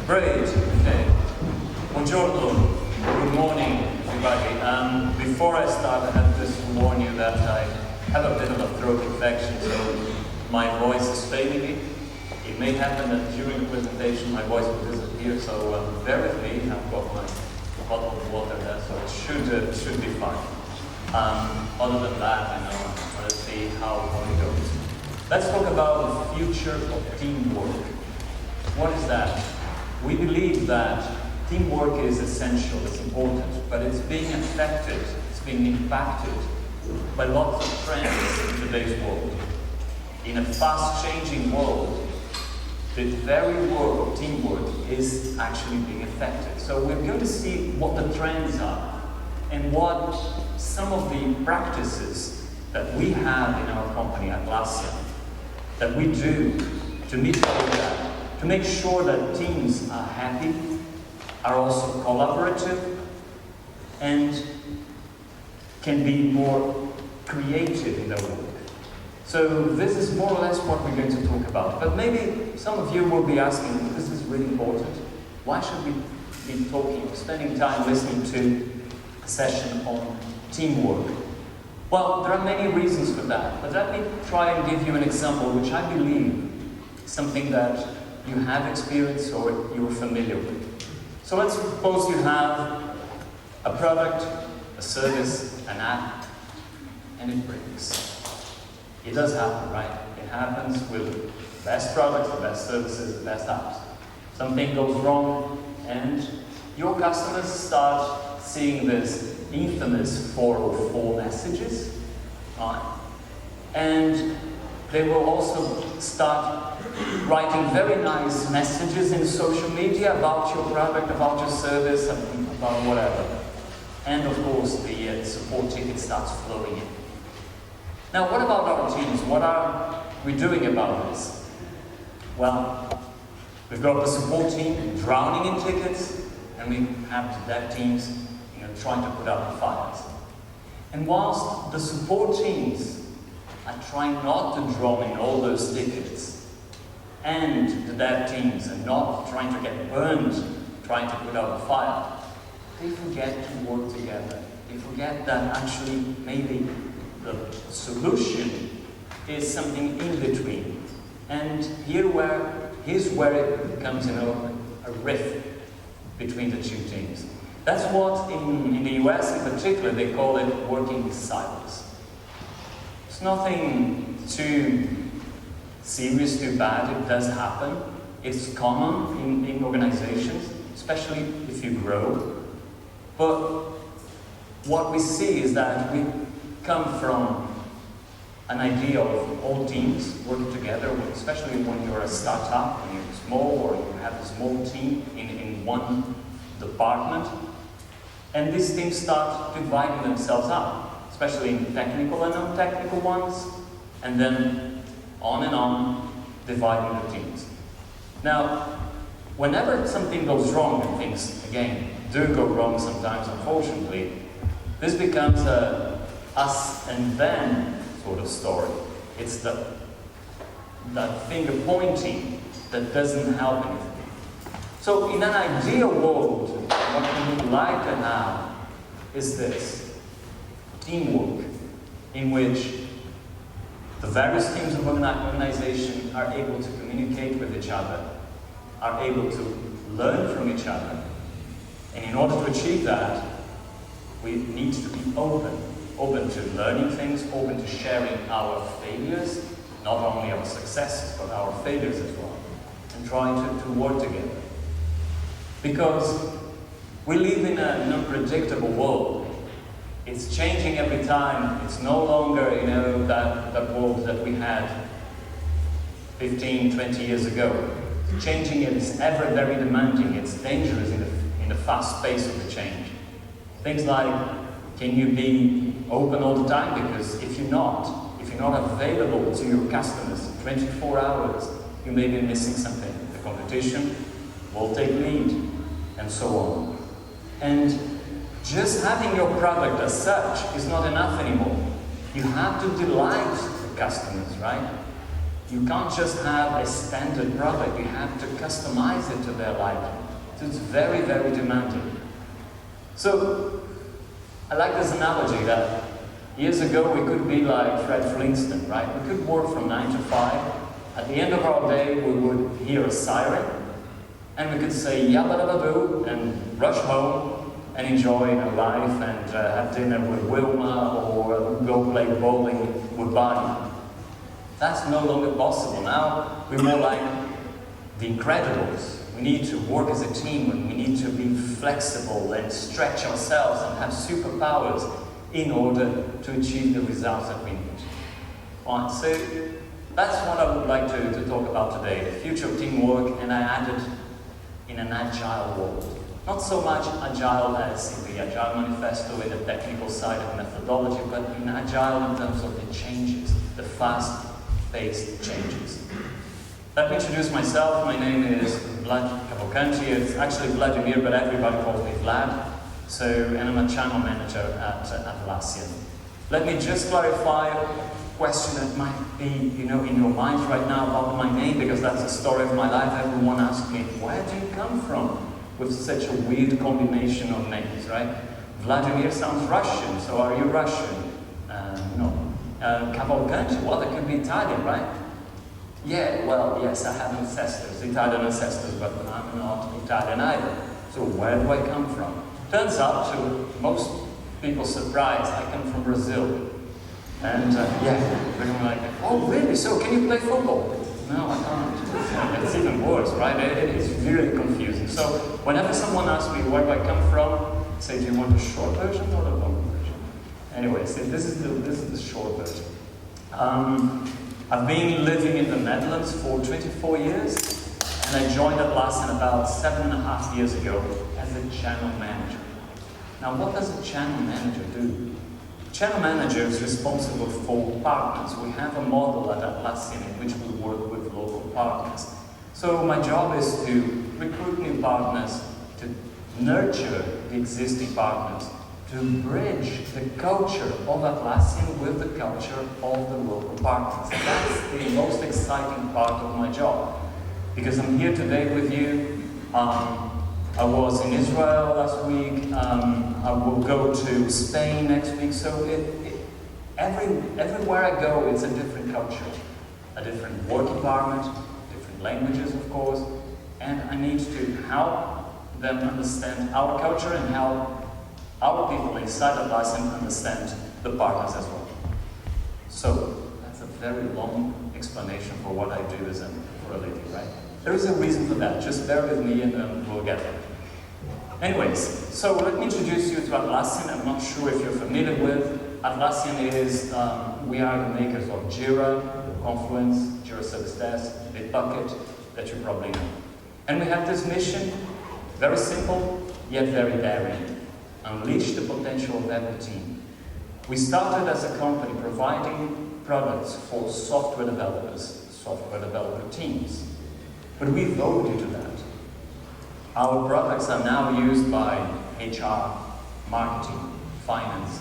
Great. Okay. Buongiorno. Good morning, everybody. Before I start, I have to warn you that I have a bit of a throat infection, so my voice is failing me. It may happen that during the presentation my voice will disappear, so bear with me. I've got my bottle of water there, so it should be fine. Other than that, I know let's see how it goes. Let's talk about the future of teamwork. What is that? We believe that teamwork is essential, it's important, but it's being affected, it's being impacted by lots of trends in today's world. In a fast-changing world, the very word of teamwork is actually being affected. So we're going to see what the trends are and what some of the practices that we have in our company, Atlassian, that we do to meet all of that, to make sure that teams are happy, are also collaborative, and can be more creative in their work. So this is more or less what we're going to talk about. But maybe some of you will be asking, this is really important. Why should we be talking, spending time listening to a session on teamwork? Well, there are many reasons for that. But let me try and give you an example which I believe is something that you have experienced or you're familiar with. So let's suppose you have a product, a service, an app, and it breaks. It does happen, right? It happens with the best products, the best services, the best apps. Something goes wrong, and your customers start seeing this infamous 404 messages, right? And they will also start writing very nice messages in social media about your product, about your service, about whatever. And of course, the support ticket starts flowing in. Now, what about our teams? What are we doing about this? Well, we've got the support team drowning in tickets, and we have the dev teams, trying to put out the fires. And whilst the support teams are trying not to drown in all those tickets, and the dev teams are not trying to get burned, trying to put out the fire, they forget to work together. They forget that actually maybe the solution is something in between. And here's where it becomes a rift between the two teams. That's what in the US in particular they call it working in silos. It's nothing too serious, too bad. It does happen. It's common in organizations, especially if you grow. But what we see is that we come from an idea of all teams working together, especially when you're a startup, when you're small, or you have a small team in one department. And these teams start dividing themselves up, especially in technical and non-technical ones, and then on, dividing the teams. Now, whenever something goes wrong, and things, again, do go wrong sometimes, unfortunately, this becomes a us and them sort of story. It's that finger pointing that doesn't help anything. So in an ideal world, what we would like to have is this teamwork in which the various teams of an organization are able to communicate with each other, are able to learn from each other. And in order to achieve that, we need to be open to learning things, open to sharing our failures, not only our successes, but our failures as well, and trying to work together. Because we live in an unpredictable world. It's changing every time. It's no longer, that world that we had 15, 20 years ago. It's changing, it's ever very demanding. It's dangerous in the fast pace of the change. Things like, can you be open all the time? Because if you're not available to your customers 24 hours, you may be missing something. The competition will take lead, and so on. And just having your product as such is not enough anymore. You have to delight the customers, right? You can't just have a standard product, you have to customize it to their liking. So it's very, very demanding. So, I like this analogy that years ago we could be like Fred Flintstone, right? We could work from 9 to 5. At the end of our day, we would hear a siren, and we could say yabba-dabba-doo and rush home and enjoy our life and have dinner with Wilma or go play bowling with Barney. That's no longer possible. Now we're more like the Incredibles. We need to work as a team and we need to be flexible and stretch ourselves and have superpowers in order to achieve the results that we need. Right, so that's what I would like to talk about today, the future of teamwork, and I added in an agile world. Not so much agile as in the Agile Manifesto with the technical side of methodology, but in agile in terms of the changes, the fast-paced changes. Let me introduce myself. My name is Cavalcanti. It's actually Vladimir, but everybody calls me Vlad. And I'm a channel manager at Atlassian. Let me just clarify a question that might be, in your minds right now about my name, because that's the story of my life. Everyone asks me, where do you come from with such a weird combination of names, right? Vladimir sounds Russian, so are you Russian? No. Cavalcanti, well, that could be Italian, right? Yeah, well, yes, I have ancestors, Italian ancestors, but I'm not Italian either. So where do I come from? Turns out, to most people's surprise, I come from Brazil. And they're like, oh really, so can you play football? No, I can't. It's even worse, right? It's really confusing. So whenever someone asks me where do I come from, I say, do you want the short version or the long version? Anyway, so this is the short version. I've been living in the Netherlands for 24 years, and I joined Atlassian about 7.5 years ago as a channel manager. Now, what does a channel manager do? Channel manager is responsible for partners. We have a model at Atlassian in which we work with local partners. So my job is to recruit new partners, to nurture the existing partners, to bridge the culture of Atlassian with the culture of the local partners. That's the most exciting part of my job. Because I'm here today with you. I was in Israel last week. I will go to Spain next week. So everywhere I go, it's a different culture, a different work environment, different languages, of course. And I need to help them understand our culture and help our people inside Atlassian understand the partners as well. So that's a very long explanation for what I do for a living, right? There is a reason for that. Just bear with me and we'll get there. Anyways, so let me introduce you to Atlassian. I'm not sure if you're familiar with. Atlassian is, we are the makers of Jira, Confluence, Jira Service Desk, Bitbucket, that you probably know. And we have this mission, very simple, yet very daring. Unleash the potential of every team. We started as a company providing products for software developers, software developer teams. But we evolved into that. Our products are now used by HR, marketing, finance,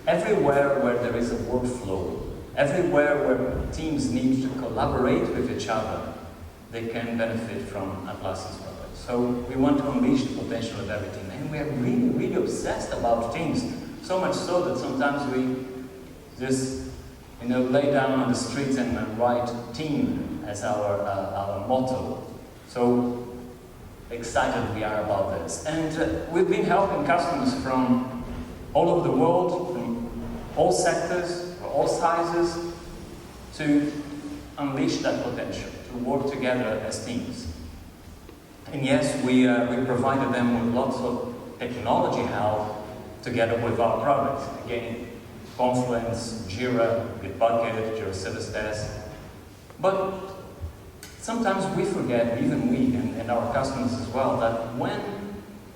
everywhere where there is a workflow, everywhere where teams need to collaborate with each other, they can benefit from Atlassian's products. So we want to unleash the potential of every team. And we are really, really obsessed about teams. So much so that sometimes we just, lay down on the streets and write team as our motto. So excited we are about this. And we've been helping customers from all over the world, from all sectors, for all sizes, to unleash that potential, to work together as teams. And yes, we provided them with lots of technology help together with our products. Again, Confluence, Jira, Bitbucket, Jira Service Desk. But sometimes we forget, even we and our customers as well, that when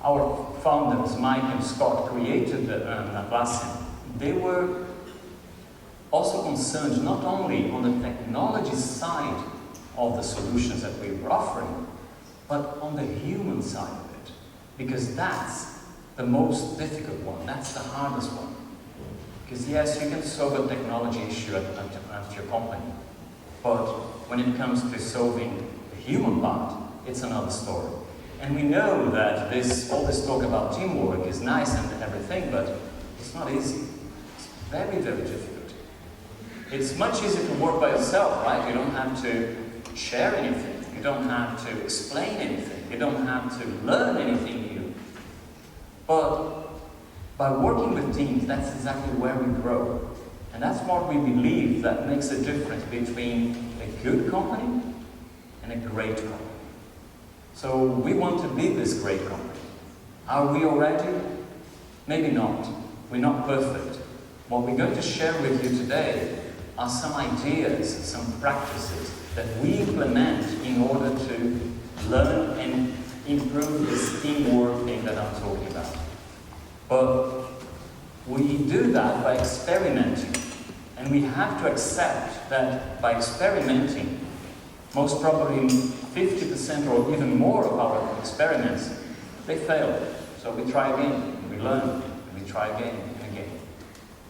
our founders, Mike and Scott, created Atlassian, they were also concerned not only on the technology side of the solutions that we were offering, but on the human side of it. Because that's the most difficult one, that's the hardest one. Because yes, you can solve a technology issue at your company, But when it comes to solving the human part, it's another story. And we know that all this talk about teamwork is nice and everything, but it's not easy. It's very, very difficult. It's much easier to work by yourself, right? You don't have to share anything. You don't have to explain anything. You don't have to learn anything new. But by working with teams, that's exactly where we grow. And that's what we believe that makes a difference between a good company and a great company. So we want to be this great company. Are we already? Maybe not. We're not perfect. What we're going to share with you today are some ideas, some practices that we implement in order to learn and improve this teamwork thing that I'm talking about. But we do that by experimenting. And we have to accept that by experimenting, most probably 50% or even more of our experiments, they fail. So we try again, we learn, and we try again and again.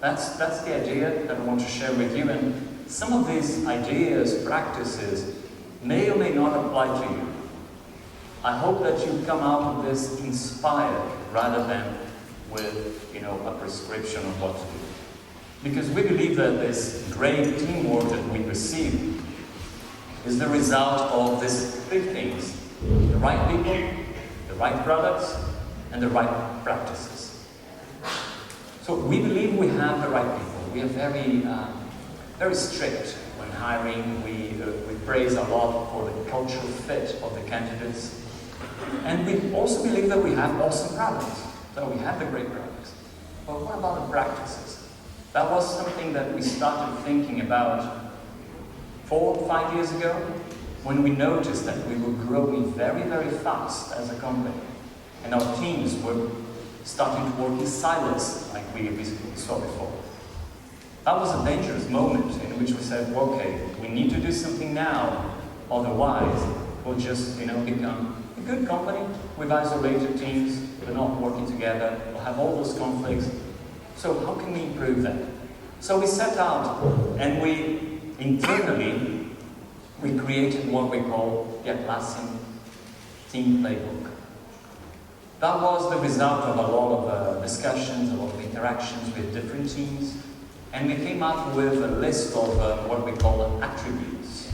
That's the idea that I want to share with you. And some of these ideas, practices, may or may not apply to you. I hope that you come out of this inspired rather than with, a prescription of what to do. Because we believe that this great teamwork that we perceive is the result of these three things: the right people, the right products, and the right practices. So we believe we have the right people. We are very strict when hiring. We praise a lot for the cultural fit of the candidates. And we also believe that we have awesome products. So we have the great products. But what about the practices? That was something that we started thinking about 4 or 5 years ago, when we noticed that we were growing very, very fast as a company. And our teams were starting to work in silos, like we saw before. That was a dangerous moment in which we said, well, okay, we need to do something now, otherwise we'll just, become a good company with isolated teams. We're not working together. We'll have all those conflicts. So how can we improve that? So we set out, and internally, we created what we call the Atlassian Team Playbook. That was the result of a lot of discussions, a lot of interactions with different teams, and we came up with a list of what we call attributes.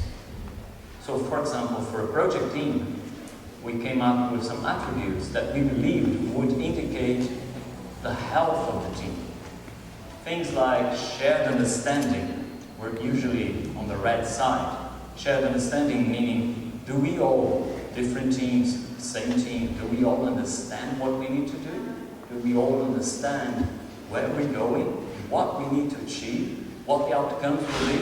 So, for example, for a project team, we came up with some attributes that we believed would indicate the health of the team. Things like shared understanding were usually on the red side. Shared understanding meaning, do we all, different teams, same team, do we all understand what we need to do? Do we all understand where we're going, what we need to achieve, what the outcomes will be?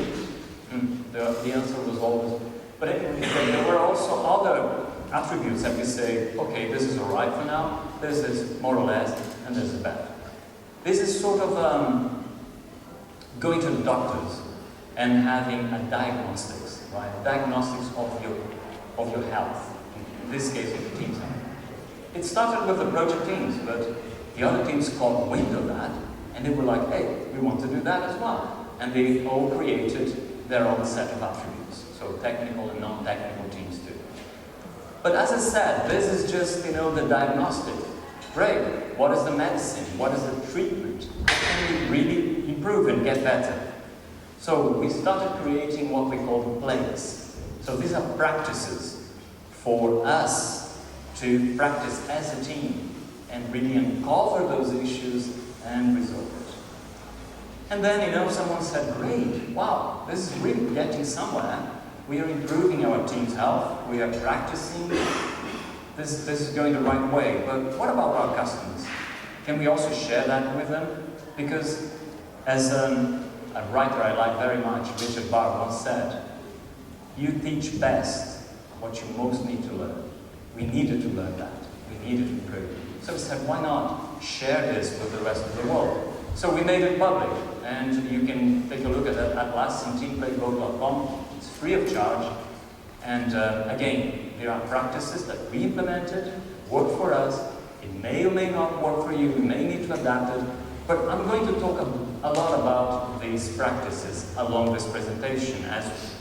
The answer was always, but anyway, there were also other attributes that we say, okay, this is all right for now, this is more or less, and this is bad. This is sort of going to the doctors and having a diagnostics, right? Diagnostics of your health. In this case, of the team's health. It started with the project teams, but the other teams caught wind of that, and they were like, hey, we want to do that as well. And they all created their own set of attributes. So technical and non-technical teams too. But as I said, this is just, the diagnostic. Great, what is the medicine? What is the treatment? How can we really improve and get better? So we started creating what we call plays. So these are practices for us to practice as a team and really uncover those issues and resolve it. And then, someone said, great, wow, this is really getting somewhere. We are improving our team's health. We are practicing. This is going the right way. But what about our customers? Can we also share that with them? Because as a writer I like very much, Richard Barr once said, you teach best what you most need to learn. We needed to learn that. We needed to improve. So we said, why not share this with the rest of the world? So we made it public, and you can take a look at that at atlassianteenplaybook.com. It's free of charge. And again, there are practices that we implemented, work for us. It may or may not work for you. We may need to adapt it. But I'm going to talk a lot about these practices along this presentation as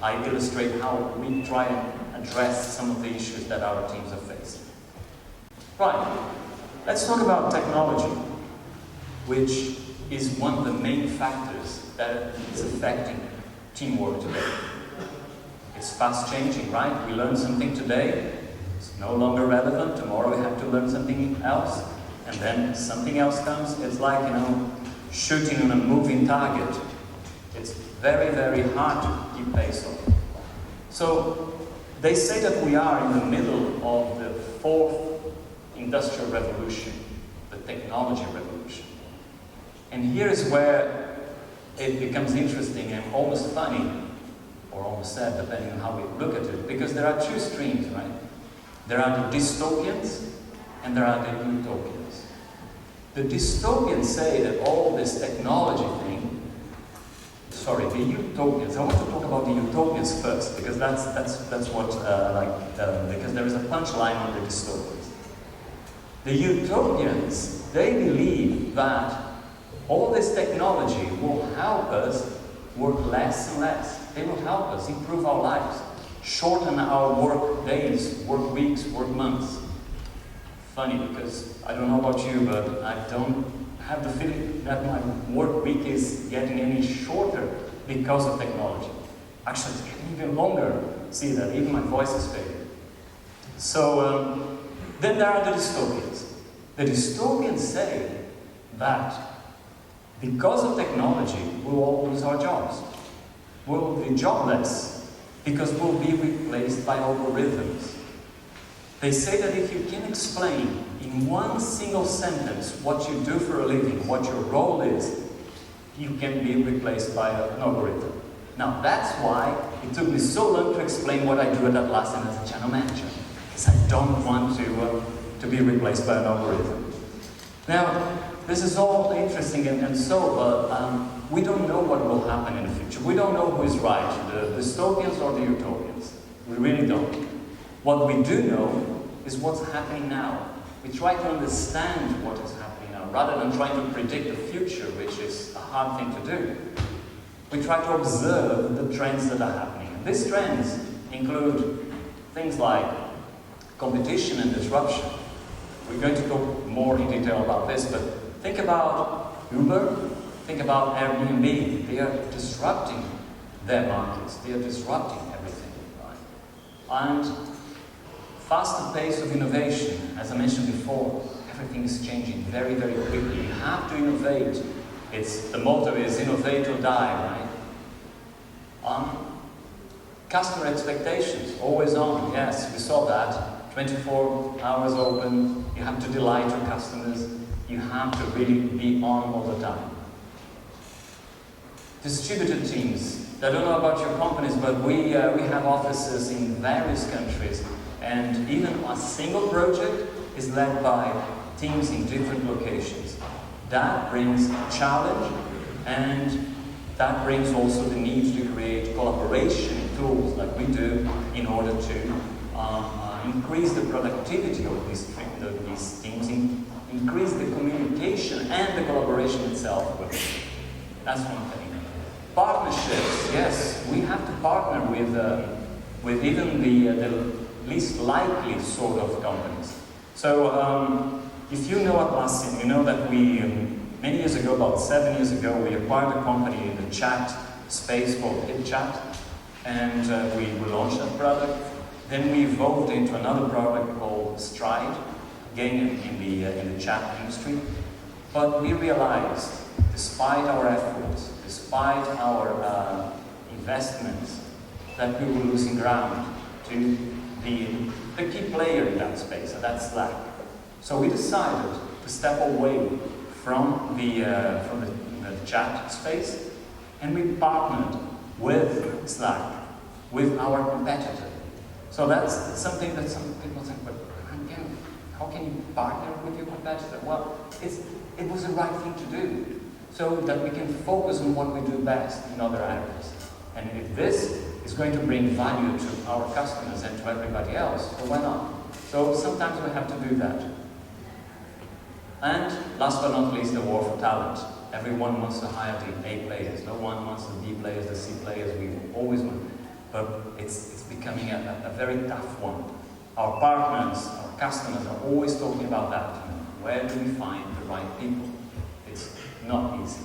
I illustrate how we try and address some of the issues that our teams are facing. Right, let's talk about technology, which is one of the main factors that is affecting teamwork today. It's fast changing, right? We learn something today, it's no longer relevant, tomorrow we have to learn something else, and then something else comes. It's like, shooting on a moving target. It's very, very hard to keep pace on. So, they say that we are in the middle of the fourth industrial revolution, the technology revolution. And here is where it becomes interesting and almost funny, or almost sad, depending on how we look at it, because there are two streams, right? There are the dystopians, and there are the utopians. The dystopians say that all this technology thing, the utopians, I want to talk about the utopians first, because that's what, because there is a punchline on the dystopians. The utopians, they believe that all this technology will help us work less and less. They will help us improve our lives, shorten our work days, work weeks, work months. Funny, because I don't know about you, but I don't have the feeling that my work week is getting any shorter because of technology. Actually, it's getting even longer. See that, even my voice is fading. So, then there are the dystopians. The dystopians say that because of technology, we'll all lose our jobs. We'll be jobless because we'll be replaced by algorithms. They say that if you can explain in one single sentence what you do for a living, what your role is, you can be replaced by an algorithm. Now that's why it took me so long to explain what I do at Atlassian as a channel manager, because I don't want to be replaced by an algorithm. Now, this is all interesting and so, but we don't know what will happen in the future. We don't know who is right, the dystopians or the utopians. We really don't. What we do know is what's happening now. We try to understand what is happening now, rather than trying to predict the future, which is a hard thing to do. We try to observe the trends that are happening. And these trends include things like competition and disruption. We're going to talk more in detail about this, but think about Uber, think about Airbnb. They are disrupting their markets. They are disrupting everything, right? And faster pace of innovation, as I mentioned before, everything is changing very, very quickly. You have to innovate. The motto is innovate or die, right? Customer expectations, always on. Yes, we saw that. 24 hours open. You have to delight your customers. You have to really be on all the time. Distributed teams. I don't know about your companies, but we have offices in various countries, and even a single project is led by teams in different locations. That brings challenge, and that brings also the need to create collaboration tools like we do in order to increase the productivity of these teams, increase the communication and the collaboration itself. That's one thing. Partnerships, yes, we have to partner with even the least likely sort of companies. So if you know Atlassian, you know that we, many years ago, about 7 years ago, we acquired a company in the chat space called HitChat, and we launched that product. Then we evolved into another product called Stride, again in the chat industry. But we realized, despite our efforts, despite our investments, that we were losing ground to the key player in that space, and that's Slack. So we decided to step away from the chat space, and we partnered with Slack, with our competitor. So that's something that some people think, but how can you partner with your competitor? Well, it was the right thing to do, so that we can focus on what we do best in other areas. And if this is going to bring value to our customers and to everybody else, so why not? So sometimes we have to do that. And last but not least, the war for talent. Everyone wants to hire the A players. No one wants the B players, the C players. We always want. but it's becoming a very tough one. Our partners, our customers are always talking about that. Where do we find the right people? It's not easy.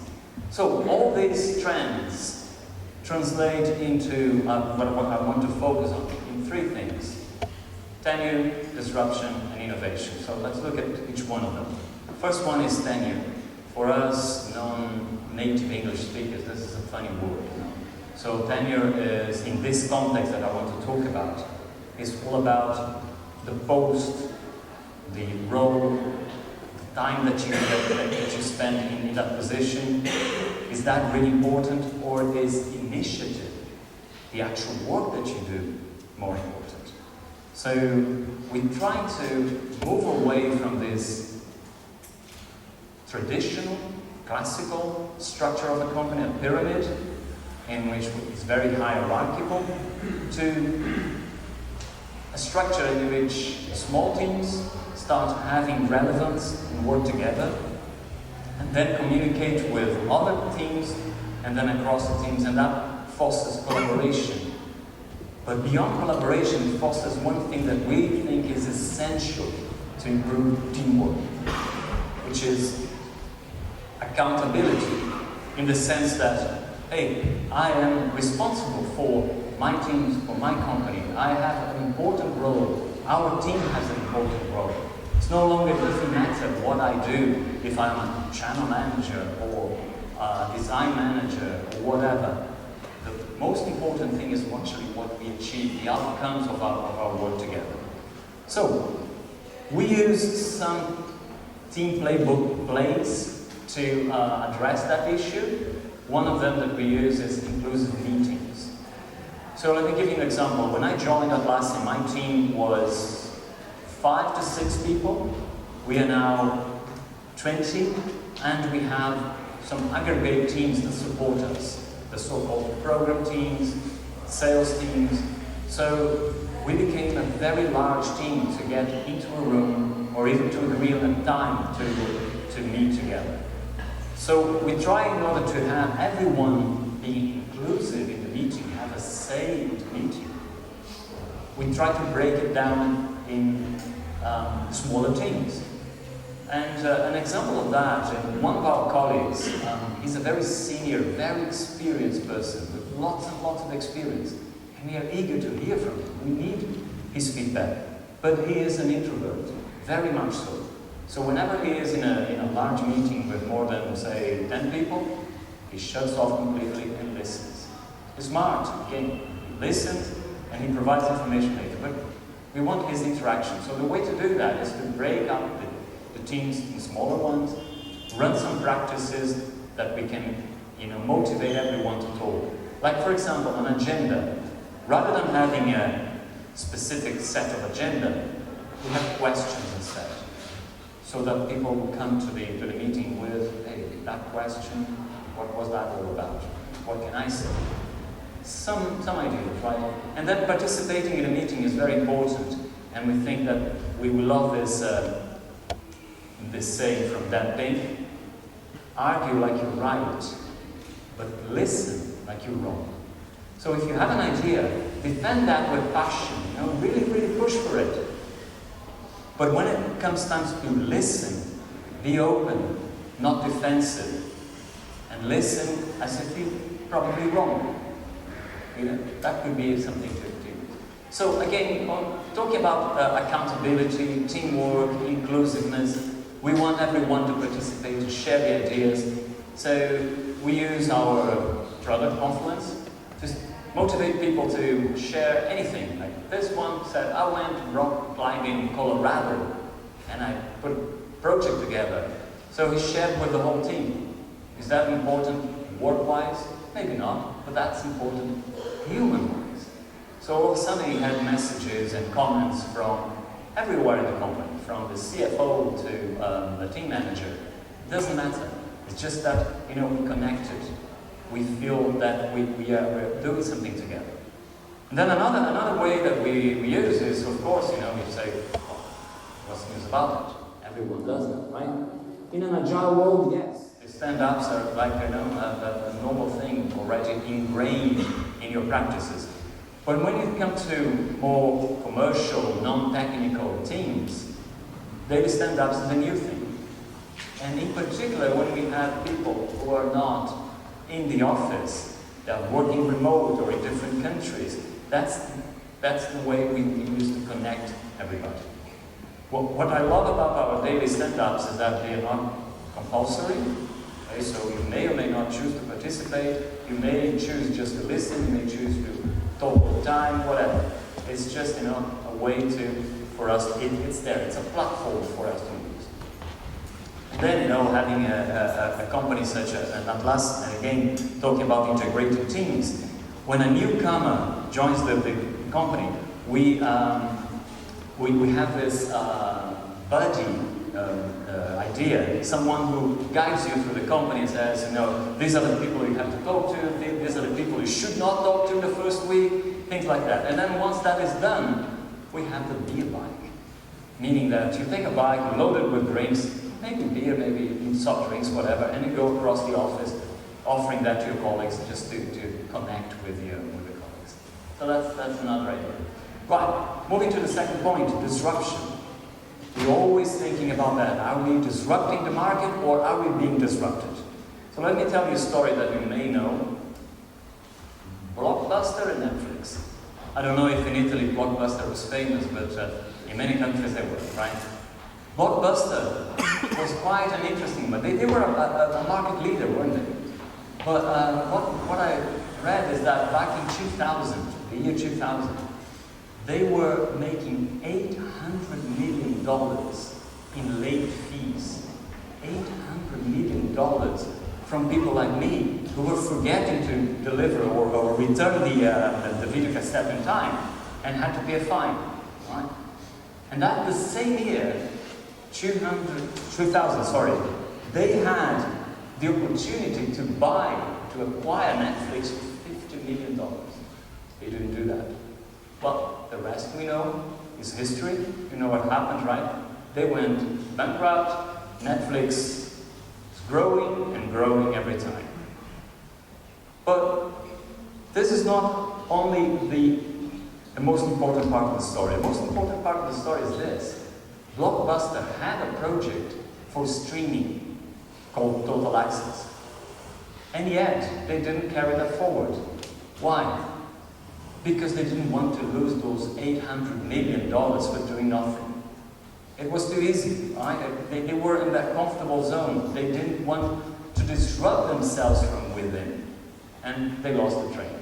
So all these trends translate into what I want to focus on in three things: tenure, disruption, and innovation. So let's look at each one of them. First one is tenure. For us non-native English speakers, this is a funny word. So tenure is, in this context that I want to talk about, is all about the post, the role, the time that you spend in that position. Is that really important, or is initiative, the actual work that you do, more important? So we try to move away from this traditional, classical structure of a company, a pyramid, in which it's very hierarchical, to a structure in which small teams start having relevance and work together, and then communicate with other teams, and then across the teams, and that fosters collaboration. But beyond collaboration, it fosters one thing that we think is essential to improve teamwork, which is accountability, in the sense that, hey, I am responsible for my teams, for my company. I have an important role. Our team has an important role. It's no longer, it doesn't matter what I do, if I'm a channel manager or a design manager or whatever. The most important thing is actually what we achieve, the outcomes of our work together. So, we use some team playbook plays to address that issue. One of them that we use is inclusive meetings. So let me give you an example. When I joined Atlassian, my team was 5 to 6 people. We are now 20, and we have some aggregate teams that support us, the so-called program teams, sales teams. So we became a very large team to get into a room, or even to agree on a time to meet together. So we try, in order to have everyone be inclusive in the meeting, have a say in the meeting, we try to break it down in smaller teams. And an example of that, one of our colleagues, he's a very senior, very experienced person with lots and lots of experience, and we are eager to hear from him. We need his feedback, but he is an introvert, very much so. So whenever he is in a large meeting with more than, say, 10 people, he shuts off completely and listens. He's smart, again, he listens and he provides information later, but we want his interaction. So the way to do that is to break up the teams in smaller ones, run some practices that we can, motivate everyone to talk. Like, for example, an agenda. Rather than having a specific set of agenda, we have questions instead. So that people will come to the meeting with, hey, that question, what was that all about? What can I say? Some ideas, right? And then participating in a meeting is very important. And we think that we will love this saying from Dan Pink: argue like you're right, but listen like you're wrong. So if you have an idea, defend that with passion, really, really push for it. But when it comes time to listen, be open, not defensive, and listen as if you're probably wrong. That could be something to do. So again, talking about accountability, teamwork, inclusiveness, we want everyone to participate, to share the ideas. So we use our product confluence to motivate people to share anything. Like this one said, I went rock climbing in Colorado and I put a project together. So he shared with the whole team. Is that important work-wise? Maybe not, but that's important human-wise. So all of a sudden he had messages and comments from everywhere in the company, from the CFO to the team manager. It doesn't matter. It's just that, we connected. We feel that we're doing something together. And then another way that we use is, of course, you say, what's the news about it? Everyone does that, right? In an agile world, yes. The stand-ups are like, a normal thing already ingrained in your practices. But when you come to more commercial, non-technical teams, daily stand-ups is a new thing. And in particular, when we have people who are not in the office, they are working remote or in different countries, that's the way we use to connect everybody. What I love about our daily stand-ups is that they are not compulsory. Okay? So you may or may not choose to participate, you may choose just to listen, you may choose to talk all the time, whatever. It's just, a way for us, it's there, it's a platform for us to use. And then, having a company such as an Atlassian, and again, talking about integrated teams, when a newcomer joins the company, we have this buddy idea, someone who guides you through the company and says, these are the people you have to talk to, these are the people you should not talk to the first week, things like that. And then once that is done, we have the beer bike. Meaning that you take a bike, load it with drinks, maybe beer, maybe soft drinks, whatever, and you go across the office, offering that to your colleagues just to connect with the colleagues. So that's another idea. Right, moving to the second point, disruption. We're always thinking about that. Are we disrupting the market or are we being disrupted? So let me tell you a story that you may know. Blockbuster and Netflix. I don't know if in Italy Blockbuster was famous, but in many countries they were, right? Blockbuster was quite an interesting, but they were a market leader, weren't they? But what I read is that back in 2000, the year 2000, they were making $800 million in late fees. $800 million from people like me who were forgetting to deliver or return the video cassette in time and had to pay a fine. Right? And that the same year, 2000, they had the opportunity to acquire Netflix for $50 million. They didn't do that. Well, the rest we know is history. You know what happened, right? They went bankrupt. Netflix is growing and growing every time. But this is not only the most important part of the story. The most important part of the story is this. Blockbuster had a project for streaming called Total Access. And yet, they didn't carry that forward. Why? Because they didn't want to lose those $800 million for doing nothing. It was too easy, right? They were in that comfortable zone. They didn't want to disrupt themselves from within. And they lost the train.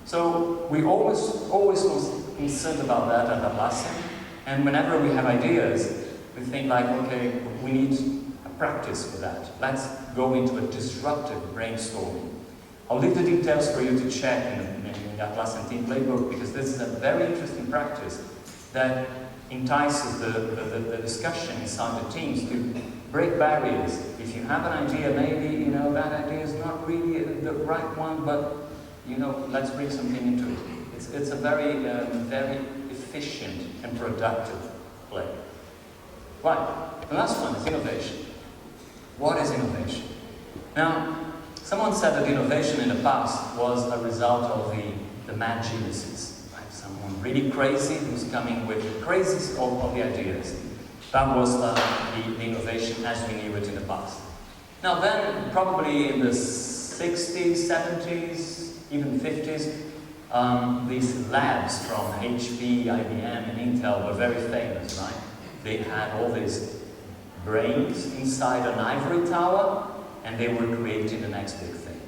So we always was concerned about that at Atlassian. And whenever we have ideas, we think like, okay, we need a practice for that. Let's go into a disruptive brainstorming. I'll leave the details for you to check in the Atlassian Team Playbook, because this is a very interesting practice that entices the discussion inside the teams to break barriers. If you have an idea, maybe, that idea is not really the right one, but, let's bring something into it. It's a very, very efficient and productive play. Right, the last one is innovation. What is innovation? Now, someone said that innovation in the past was a result of the mad geniuses, right? Someone really crazy who's coming with the craziest of the ideas. That was the innovation as we knew it in the past. Now then, probably in the 60s, 70s, even 50s, these labs from HP, IBM, and Intel were very famous, right? They had all these brains inside an ivory tower, and they were creating the next big thing.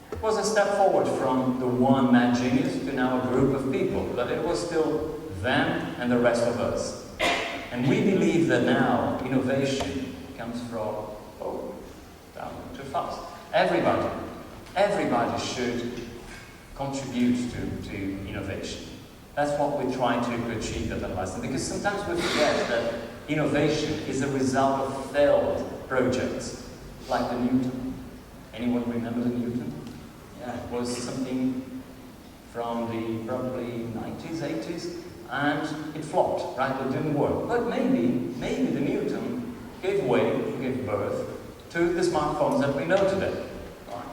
It was a step forward from the one mad genius to now a group of people, but it was still them and the rest of us. And we believe that now innovation comes from, too fast. Everybody should contribute to innovation. That's what we try to achieve at Atlassian, because sometimes we forget that innovation is a result of failed projects. Like the Newton. Anyone remember the Newton? Yeah, it was something from the probably 90s, 80s, and it flopped, right? It didn't work. But maybe the Newton gave birth to the smartphones that we know today. Right?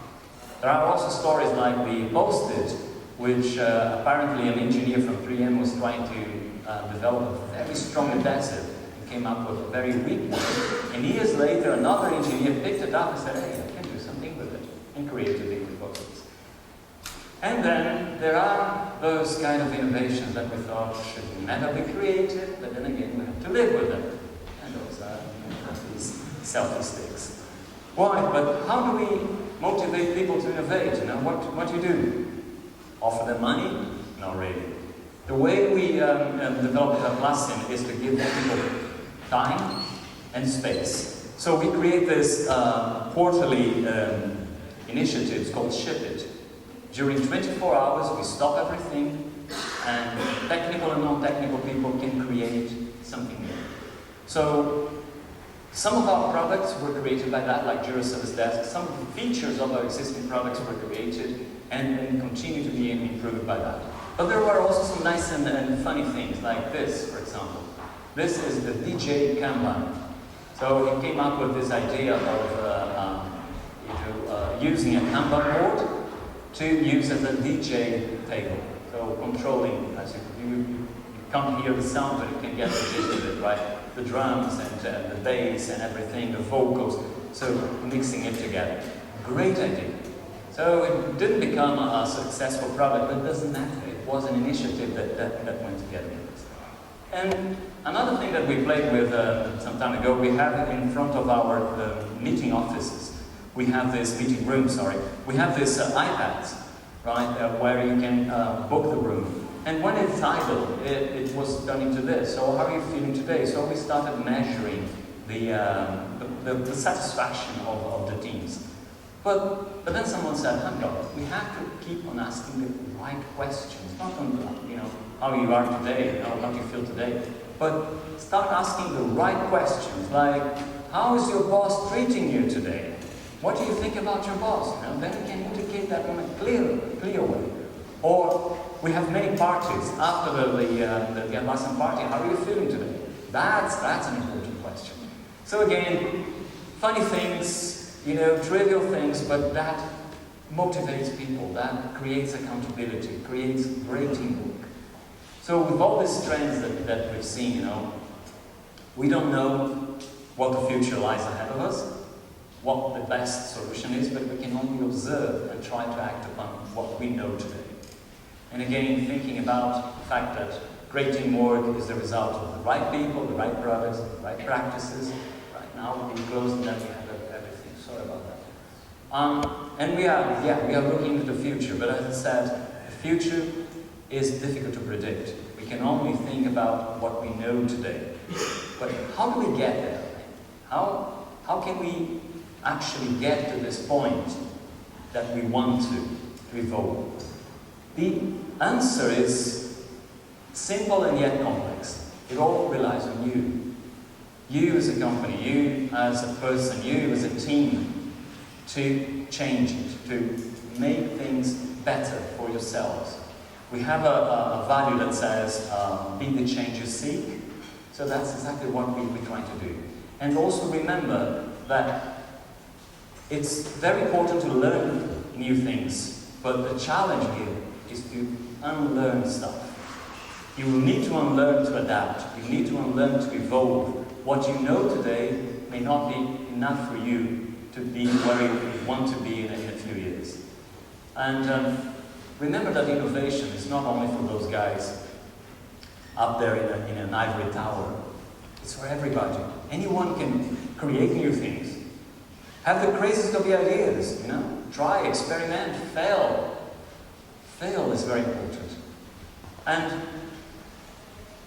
There are also stories like the Post-it which apparently an engineer from 3M was trying to develop a very strong adhesive and came up with a very weak one. And years later, another engineer picked it up and said, hey, I can do something with it, and created the proposals. And then there are those kind of innovations that we thought should never be created, but then again we have to live with them. And those are these selfie sticks. Why? But how do we motivate people to innovate? You know, what do you do? Offer them money? Not really. The way we develop Atlassian is to give people time and space. So we create this quarterly initiatives called Ship It. During 24 hours, we stop everything, and technical and non-technical people can create something new. So, some of our products were created by that, like Jira Service Desk. Some of the features of our existing products were created and continue to be improved by that. But there were also some nice and funny things, like this, for example. This is the DJ Kanban. So, he came up with this idea of using a Kanban board to use as a DJ table. So controlling, as you can't hear the sound, but you can get the gist of it, right? The drums and the bass and everything, the vocals, so mixing it together. Great idea. So it didn't become a successful product, but it doesn't matter. It was an initiative that went together. And another thing that we played with some time ago, we have in front of our meeting offices. We have this meeting room, we have this iPads, right, where you can book the room. And when it's idle, it was done into this. So how are you feeling today? So we started measuring the satisfaction of the teams. But then someone said, hang on, we have to keep on asking the right questions, not on how you are today, how do you feel today, but start asking the right questions, like, how is your boss treating you today? What do you think about your boss? And then you can indicate that in a clear way. Or we have many parties after the Atlassian party. How are you feeling today? That's an important question. So again, funny things, trivial things, but that motivates people. That creates accountability, creates great teamwork. So with all these trends that we've seen, we don't know what the future lies ahead of us, what the best solution is, but we can only observe and try to act upon what we know today. And again, thinking about the fact that great teamwork is the result of the right people, the right products, the right practices. Right now we're being closed and then we have everything. Sorry about that. And we are looking into the future, but as I said, the future is difficult to predict. We can only think about what we know today. But how do we get there? How can we actually get to this point that we want to evolve? The answer is simple and yet complex. It all relies on you. You as a company, you as a person, you as a team, to change it, to make things better for yourselves. We have a value that says, be the change you seek. So that's exactly what we're trying to do. And also remember that it's very important to learn new things, but the challenge here is to unlearn stuff. You will need to unlearn to adapt. You need to unlearn to evolve. What you know today may not be enough for you to be where you want to be in a few years. And remember that innovation is not only for those guys up there in an ivory tower. It's for everybody. Anyone can create new things. Have the craziest of the ideas, Try, experiment, fail. Fail is very important. And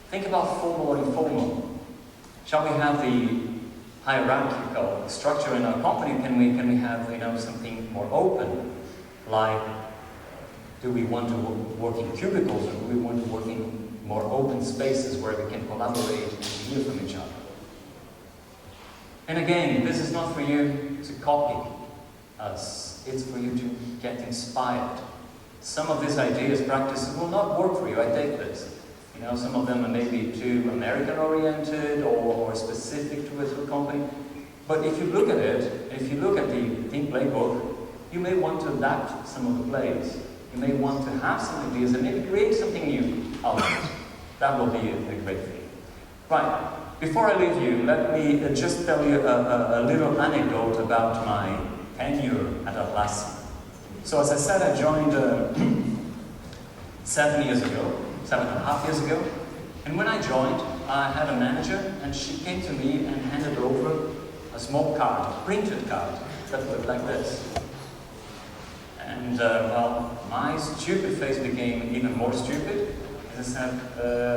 think about formal or informal. Shall we have the hierarchical structure in our company? Can we have something more open? Like, do we want to work in cubicles, or do we want to work in more open spaces where we can collaborate and hear from each other? And again, this is not for you to copy us. It's for you to get inspired. Some of these ideas, practices will not work for you. I take this. Some of them are maybe too American-oriented or specific to a company. But if you look at it, if you look at the team playbook, you may want to adapt some of the plays. You may want to have some ideas and maybe create something new out of it. That will be a great thing. Right, before I leave you, let me just tell you a little anecdote about my tenure at Atlassian. So as I said, I joined 7.5 years ago. And when I joined, I had a manager, and she came to me and handed over a small card, a printed card, that looked like this. And well, my stupid face became even more stupid. As I said,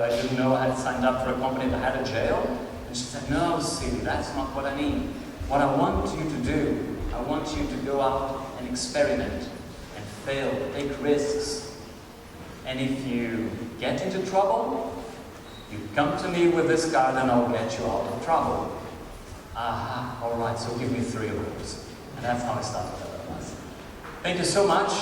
I didn't know I had signed up for a company that had a jail. And she said, no, silly, that's not what I mean. What I want you to do, I want you to go out and experiment and fail, take risks. And if you get into trouble, you come to me with this card and I'll get you out of trouble. Aha, all right, so give me 3 of those. And that's how I started at Atlassian. Thank you so much.